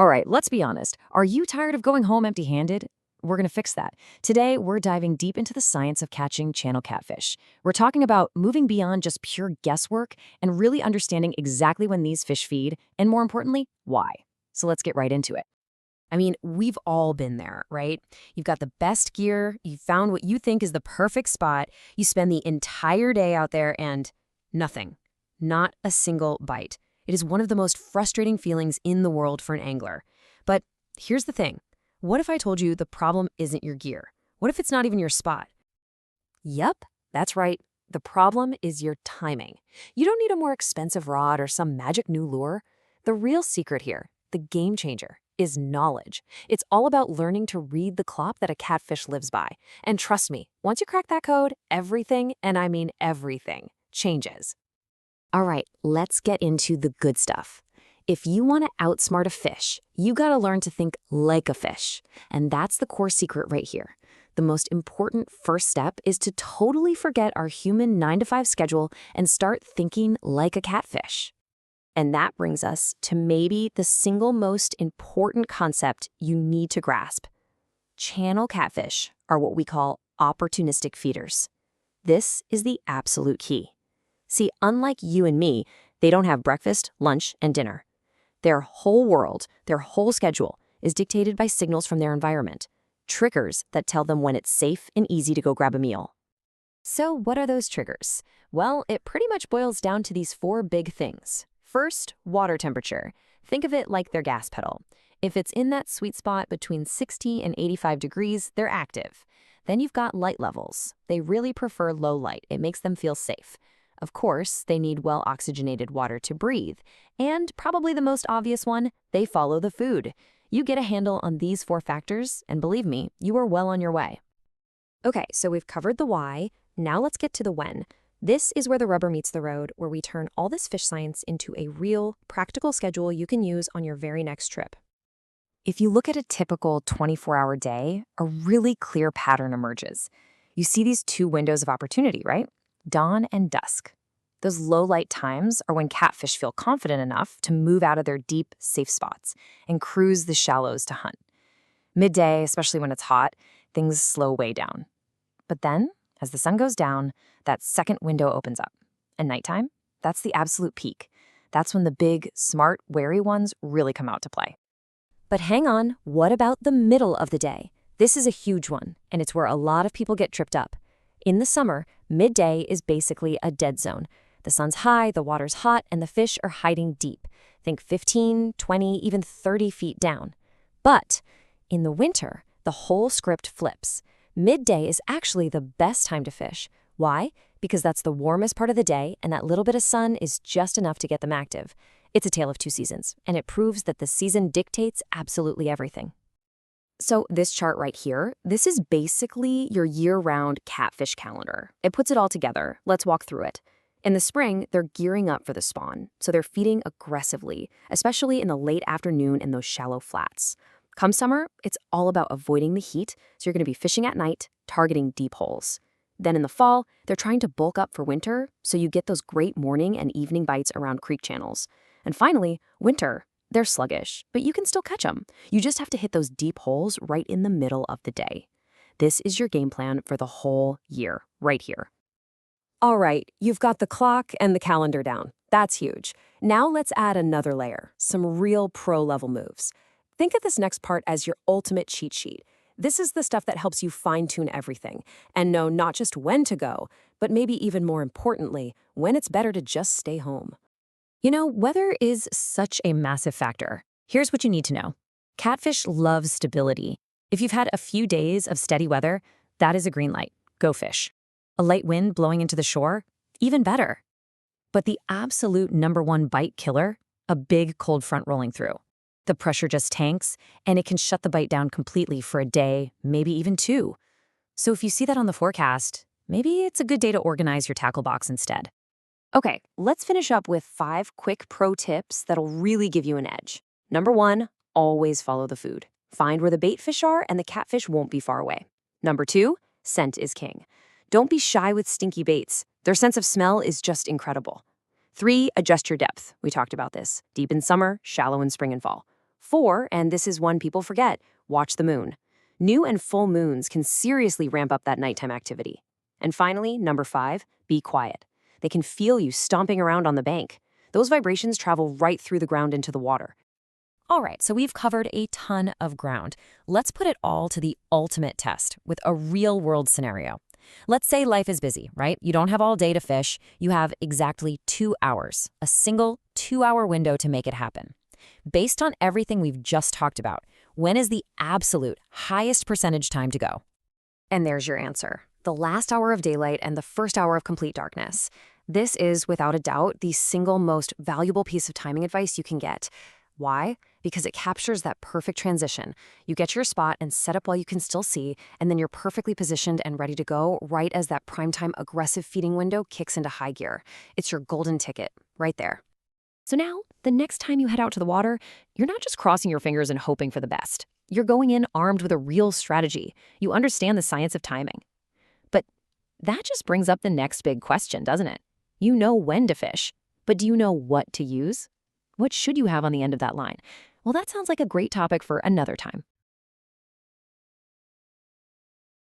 All right, let's be honest. Are you tired of going home empty-handed? We're going to fix that. Today, we're diving deep into the science of catching channel catfish. We're talking about moving beyond just pure guesswork and really understanding exactly when these fish feed, and more importantly, why. So let's get right into it. I mean, we've all been there, right? You've got the best gear, you found what you think is the perfect spot, you spend the entire day out there and nothing. Not a single bite. It is one of the most frustrating feelings in the world for an angler. But here's the thing. What if I told you the problem isn't your gear? What if it's not even your spot? Yep, that's right. The problem is your timing. You don't need a more expensive rod or some magic new lure. The real secret here, the game changer, is knowledge. It's all about learning to read the clop that a catfish lives by. And trust me, once you crack that code, everything, and I mean everything, changes. All right, let's get into the good stuff. If you want to outsmart a fish, you got to learn to think like a fish. And that's the core secret right here. The most important first step is to totally forget our human 9-to-5 schedule and start thinking like a catfish. And that brings us to maybe the single most important concept you need to grasp. Channel catfish are what we call opportunistic feeders. This is the absolute key. See, unlike you and me, they don't have breakfast, lunch, and dinner. Their whole world, their whole schedule, is dictated by signals from their environment, triggers that tell them when it's safe and easy to go grab a meal. So what are those triggers? Well, it pretty much boils down to these 4 big things. First, water temperature. Think of it like their gas pedal. If it's in that sweet spot between 60 and 85 degrees, they're active. Then you've got light levels. They really prefer low light. It makes them feel safe. Of course, they need well-oxygenated water to breathe. And probably the most obvious one, they follow the food. You get a handle on these 4 factors, and believe me, you are well on your way. Okay, so we've covered the why. Now let's get to the when. This is where the rubber meets the road, where we turn all this fish science into a real, practical schedule you can use on your very next trip. If you look at a typical 24-hour day, a really clear pattern emerges. You see these 2 windows of opportunity, right? Dawn and dusk. Those low-light times are when catfish feel confident enough to move out of their deep, safe spots and cruise the shallows to hunt. Midday, especially when it's hot, things slow way down. But then, as the sun goes down, that second window opens up. And nighttime, that's the absolute peak. That's when the big, smart, wary ones really come out to play. But hang on, what about the middle of the day? This is a huge one, and it's where a lot of people get tripped up. In the summer, midday is basically a dead zone. The sun's high, the water's hot, and the fish are hiding deep. Think 15, 20, even 30 feet down. But in the winter, the whole script flips. Midday is actually the best time to fish. Why? Because that's the warmest part of the day, and that little bit of sun is just enough to get them active. It's a tale of 2 seasons, and it proves that the season dictates absolutely everything. So this chart right here, this is basically your year-round catfish calendar. It puts it all together. Let's walk through it. In the spring, they're gearing up for the spawn, so they're feeding aggressively, especially in the late afternoon in those shallow flats. Come summer, it's all about avoiding the heat, so you're going to be fishing at night, targeting deep holes. Then in the fall, they're trying to bulk up for winter, so you get those great morning and evening bites around creek channels. And finally, winter. They're sluggish, but you can still catch them. You just have to hit those deep holes right in the middle of the day. This is your game plan for the whole year, right here. All right, you've got the clock and the calendar down. That's huge. Now let's add another layer, some real pro-level moves. Think of this next part as your ultimate cheat sheet. This is the stuff that helps you fine-tune everything and know not just when to go, but maybe even more importantly, when it's better to just stay home. You know, weather is such a massive factor. Here's what you need to know. Catfish love stability. If you've had a few days of steady weather, that is a green light. Go fish. A light wind blowing into the shore? Even better. But the absolute #1 bite killer? A big cold front rolling through. The pressure just tanks, and it can shut the bite down completely for a day, maybe even 2. So if you see that on the forecast, maybe it's a good day to organize your tackle box instead. Okay, let's finish up with 5 quick pro tips that'll really give you an edge. #1, always follow the food. Find where the bait fish are and the catfish won't be far away. #2, scent is king. Don't be shy with stinky baits. Their sense of smell is just incredible. 3, adjust your depth. We talked about this. Deep in summer, shallow in spring and fall. 4, and this is one people forget, watch the moon. New and full moons can seriously ramp up that nighttime activity. And finally, number 5, be quiet. They can feel you stomping around on the bank. Those vibrations travel right through the ground into the water. All right, so we've covered a ton of ground. Let's put it all to the ultimate test with a real-world scenario. Let's say life is busy, right? You don't have all day to fish. You have exactly 2 hours, a single 2-hour window to make it happen. Based on everything we've just talked about, when is the absolute highest percentage time to go? And there's your answer. The last hour of daylight and the first hour of complete darkness. This is, without a doubt, the single most valuable piece of timing advice you can get. Why? Because it captures that perfect transition. You get your spot and set up while you can still see, and then you're perfectly positioned and ready to go right as that primetime aggressive feeding window kicks into high gear. It's your golden ticket, right there. So now, the next time you head out to the water, you're not just crossing your fingers and hoping for the best. You're going in armed with a real strategy. You understand the science of timing. But that just brings up the next big question, doesn't it? You know when to fish, but do you know what to use? What should you have on the end of that line? Well, that sounds like a great topic for another time.